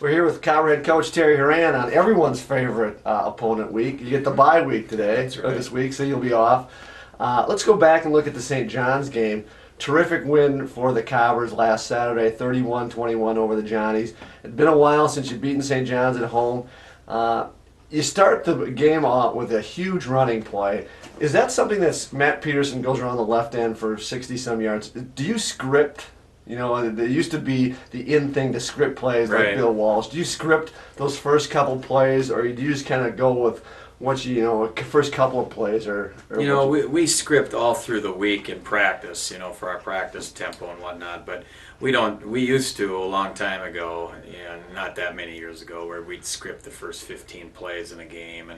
We're here with Cobber head coach Terry Horan on everyone's favorite opponent week. You get the bye week today, That's right. or this week, so you'll be off. Let's go back and look at the St. John's game. Terrific win for the Cobbers last Saturday, 31-21 over the Johnnies. It's been a while since you've beaten St. John's at home. You start the game off with a huge running play. Is that something that Matt Peterson goes around the left end for 60-some yards? Do you script? You know, there used to be the in thing to script plays like Right. Bill Walsh. Do you script those first couple plays, or do you just kind of go with what first couple of plays, or We script all through the week in practice, for our practice tempo and whatnot, but we used to a long time ago, and not that many years ago, where we'd script the first 15 plays in a game,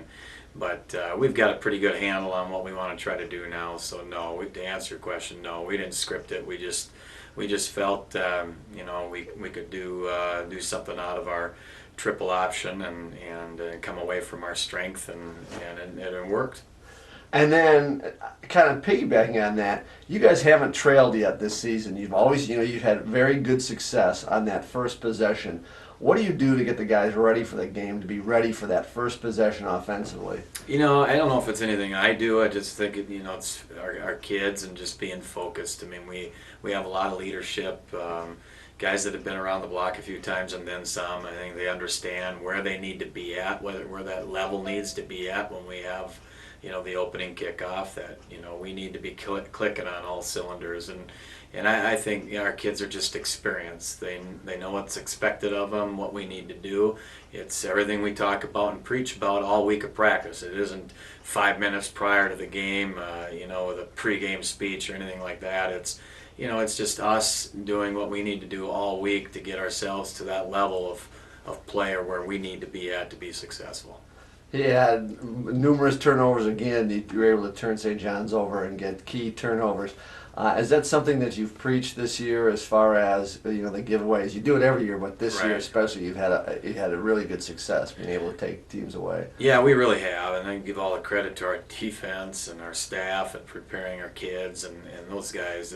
but we've got a pretty good handle on what we want to try to do now, so no, to answer your question, no, we didn't script it, we just felt, we could do something out of our triple option and come away from our strength, and it worked. And then, kind of piggybacking on that, you guys haven't trailed yet this season. You've always, you've had very good success on that first possession. What do you do to get the guys ready for the game, to be ready for that first possession offensively? I don't know if it's anything I do. I just think it's our kids and just being focused. I mean, we have a lot of leadership. Guys that have been around the block a few times and then some. I think they understand where they need to be at, where that level needs to be at when we have, the opening kickoff. That we need to be clicking on all cylinders, and I think our kids are just experienced. They know what's expected of them, what we need to do. It's everything we talk about and preach about all week of practice. It isn't 5 minutes prior to the game, with a pregame speech or anything like that. It's just us doing what we need to do all week to get ourselves to that level of player where we need to be at to be successful. He had numerous turnovers again. You were able to turn St. John's over and get key turnovers. Is that something that you've preached this year, as far as the giveaways? You do it every year, but this year Right. especially, you had a really good success being able to take teams away. Yeah, we really have, and I give all the credit to our defense and our staff and preparing our kids, and those guys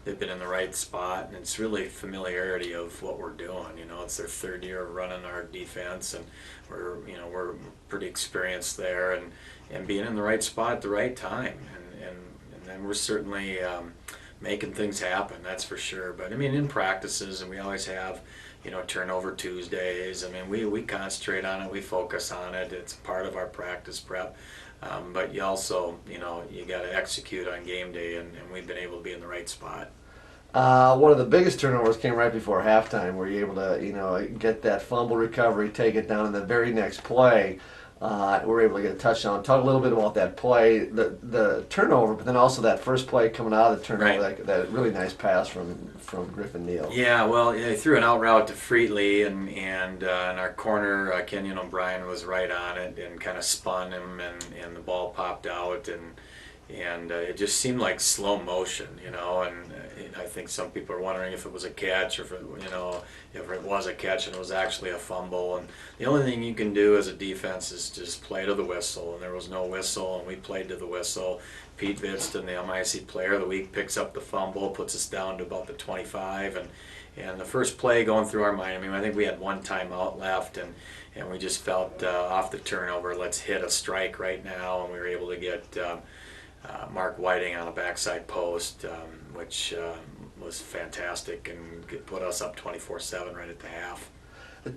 they've been in the right spot, and it's really familiarity of what we're doing. It's their third year of running our defense, and we're pretty experienced there, and being in the right spot at the right time, and then we're certainly making things happen, that's for sure. But I mean, in practices, and we always have turnover Tuesdays. I mean, we concentrate on it, we focus on it. It's part of our practice prep. But you also, you got to execute on game day, and we've been able to be in the right spot. One of the biggest turnovers came right before halftime, where you're able to, get that fumble recovery, take it down in the very next play. We're able to get a touchdown. Talk a little bit about that play, the turnover, but then also that first play coming out of the turnover, Right. that really nice pass from Griffin Neal. Yeah, well, they threw an out route to Freetley, and our corner, Kenyon O'Brien, was right on it and kind of spun him, and the ball popped out, and it just seemed like slow motion, and I think some people are wondering if it was a catch, or if it was a catch and it was actually a fumble. And the only thing you can do as a defense is just play to the whistle, and there was no whistle, and we played to the whistle. Pete Vidston, the MIC Player of the Week, picks up the fumble, puts us down to about the 25, and the first play going through our mind, I mean, I think we had one timeout left, and we just felt off the turnover, let's hit a strike right now, and we were able to get Mark Whiting on a backside post, which was fantastic, and put us up 24-7 right at the half.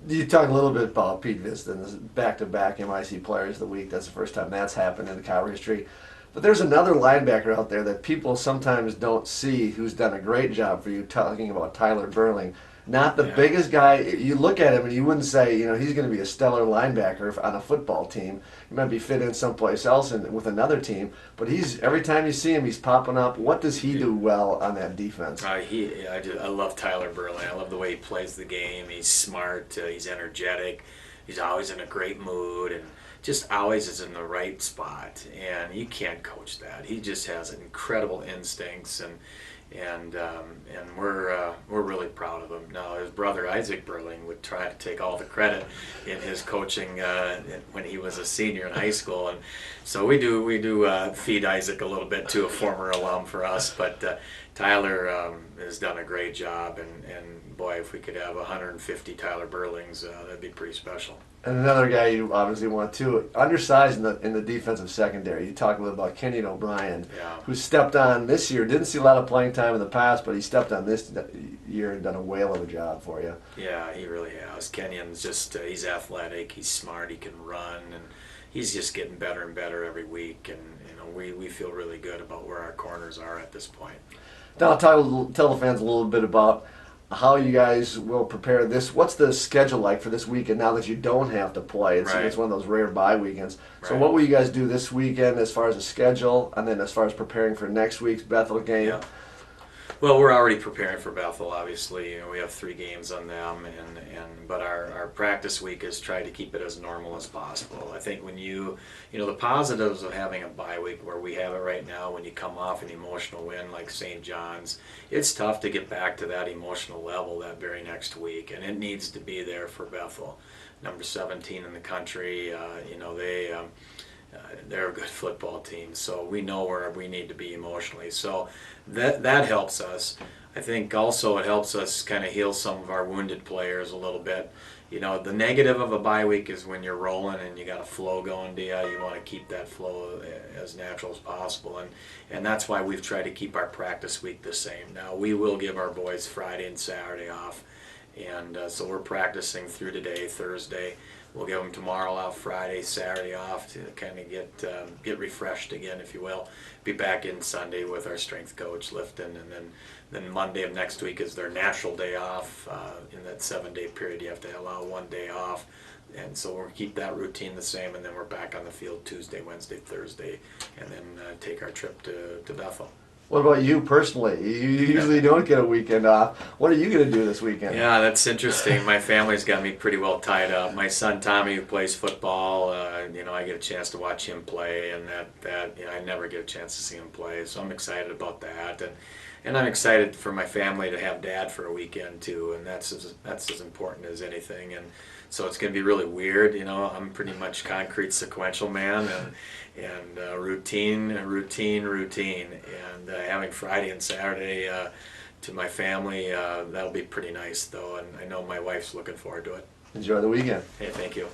You talk a little bit about Pete Vidston, back-to-back MIC Players of the Week. That's the first time that's happened in the Cobber history. But there's another linebacker out there that people sometimes don't see, who's done a great job for you, talking about Tyler Berling. Not the biggest guy. You look at him and you wouldn't say, he's going to be a stellar linebacker on a football team. He might be fit in someplace else with another team. But every time you see him, he's popping up. What does he do well on that defense? I love Tyler Berling. I love the way he plays the game. He's smart. He's energetic. He's always in a great mood, and just always is in the right spot. And you can't coach that. He just has incredible instincts, and we're really proud of him. Now his brother Isaac Berling would try to take all the credit in his coaching when he was a senior in high school, and so we do feed Isaac a little bit too, a former alum for us. But Tyler has done a great job, and boy, if we could have 150 Tyler Berlings, that'd be pretty special. And another guy you obviously want too, undersized in the defensive secondary. You talked a little about Kenyon O'Brien, Yeah. who stepped on this year. Didn't see a lot of playing time in the past, but he stepped on this year and done a whale of a job for you. Yeah, he really has. Kenyon's just, he's athletic, he's smart, he can run, and he's just getting better and better every week. And we feel really good about where our corners are at this point. Now, tell the fans a little bit about how you guys will prepare this. What's the schedule like for this weekend now that you don't have to play? It's Right. it's one of those rare bye weekends. So Right. what will you guys do this weekend as far as a schedule, and then as far as preparing for next week's Bethel game? Yeah. Well, we're already preparing for Bethel. Obviously, we have 3 games on them, but our practice week is try to keep it as normal as possible. I think when the positives of having a bye week where we have it right now, when you come off an emotional win like St. John's, it's tough to get back to that emotional level that very next week, and it needs to be there for Bethel. Number 17 in the country, they're a good football team, so we know where we need to be emotionally. So that helps us. I think also it helps us kind of heal some of our wounded players a little bit. The negative of a bye week is when you're rolling and you got a flow going to you. You want to keep that flow as natural as possible, and that's why we've tried to keep our practice week the same. Now we will give our boys Friday and Saturday off, and so we're practicing through today, Thursday. We'll give them tomorrow off, Friday, Saturday off to kind of get refreshed again, if you will. Be back in Sunday with our strength coach lifting, and then Monday of next week is their natural day off. In that 7-day period, you have to allow 1 day off, and so we'll keep that routine the same. And then we're back on the field Tuesday, Wednesday, Thursday, and then take our trip to Bethel. What about you personally? You usually don't get a weekend off. What are you going to do this weekend? Yeah, that's interesting. My family's got me pretty well tied up. My son Tommy, who plays football, I get a chance to watch him play, and that I never get a chance to see him play. So I'm excited about that, and I'm excited for my family to have Dad for a weekend too, and that's as important as anything. And so it's going to be really weird. I'm pretty much concrete sequential man, and routine, and having Friday and Saturday to my family, that'll be pretty nice though, and I know my wife's looking forward to it. Enjoy the weekend. Hey, thank you.